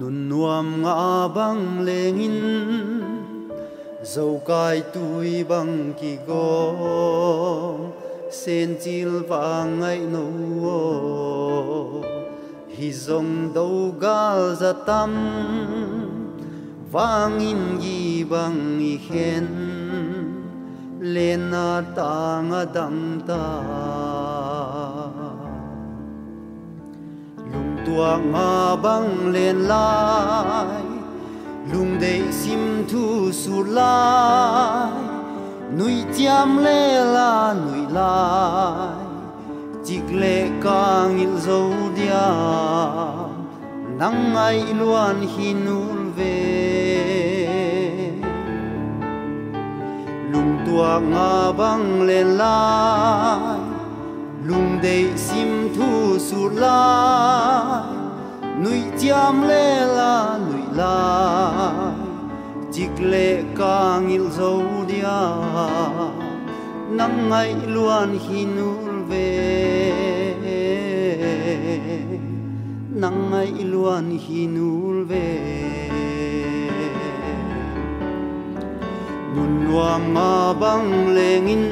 nun nuam ngã băng lengin dầu cài tui băng kỳ gom sen chil vàng ngay nô hi dòng đâu gal za tâm vang in gi băng i khen lên na ta nga đam ta lung tua nga băng lên lại lung đầy sim thu su lại nuôi chăm lê la nuôi lại chiếc lệ càng il dấu dia nắng ai luan hi nul về lung tua nga băng lên lại lung đầy sim thu su lại nuôi chăm lê la nuôi lại chiếc lệ càng il dấu dia nắng ngày luan hi nul về nắng ngày luan hi nul về nun nuam nga băng lengin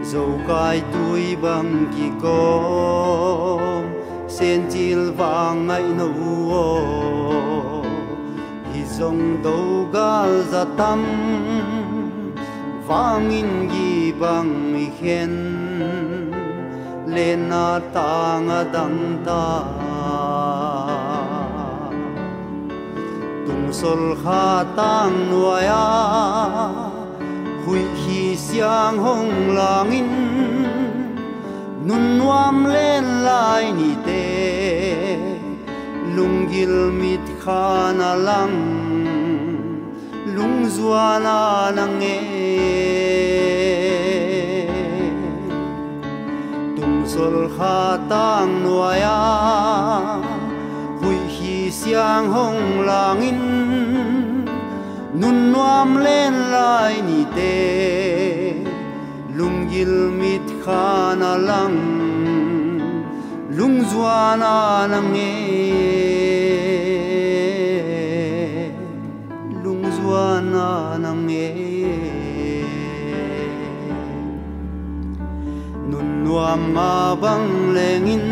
dầu cài tui băng kỳ com sen chil vàng ngày nâu hi dòng đâu gal za tâm vang in gi băng mi khen lên na ta nga đam ta tung sol kha tang nuaya hui hi siang hong langin nun nuam lên lại ni te lung gil mit khana lang lung zuana nang e tung sol kha tang nuaya hui hi siang hong langin nun nuam lên lại ni te lung gil mit khana lang lung zuana nang e lung zuana nang e nun nuam nga băng lengin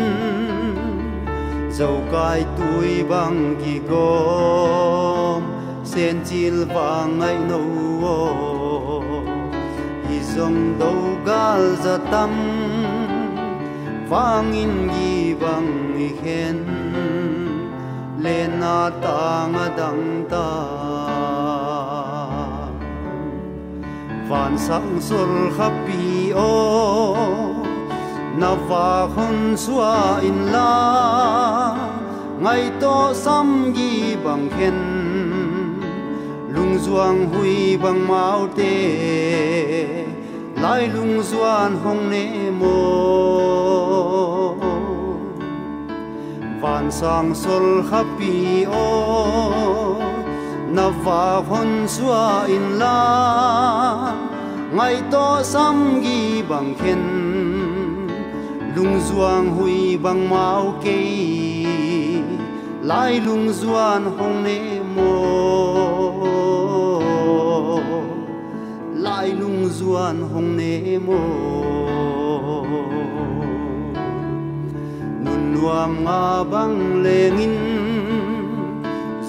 dầu cài tui băng kỳ gom sen chil vàng ngay nâu hi dòng đâu gal za tâm vang in gi băng i khen lên na ta nga đam ta van sang sol khapi o na va khon suwa in la ngày to sam gi băng khen lung zuang hui băng mau te lai lung zuan hong ne mo van sang sol khapi o na va hon suwa in la ngày to sam gi băng khen lung zuang hui băng mau ke lai lung zuan hong ne mo lai lung zuan hong ne mo nun nuam nga băng lengin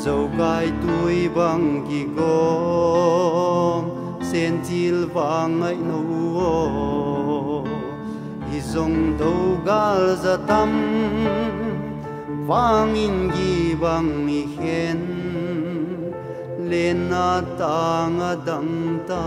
dầu cài tui băng kỳ gom sen chil vàng ngay nâu hi dòng đâu gal za tâm vang in gi băng mi khen lên na ta nga đam ta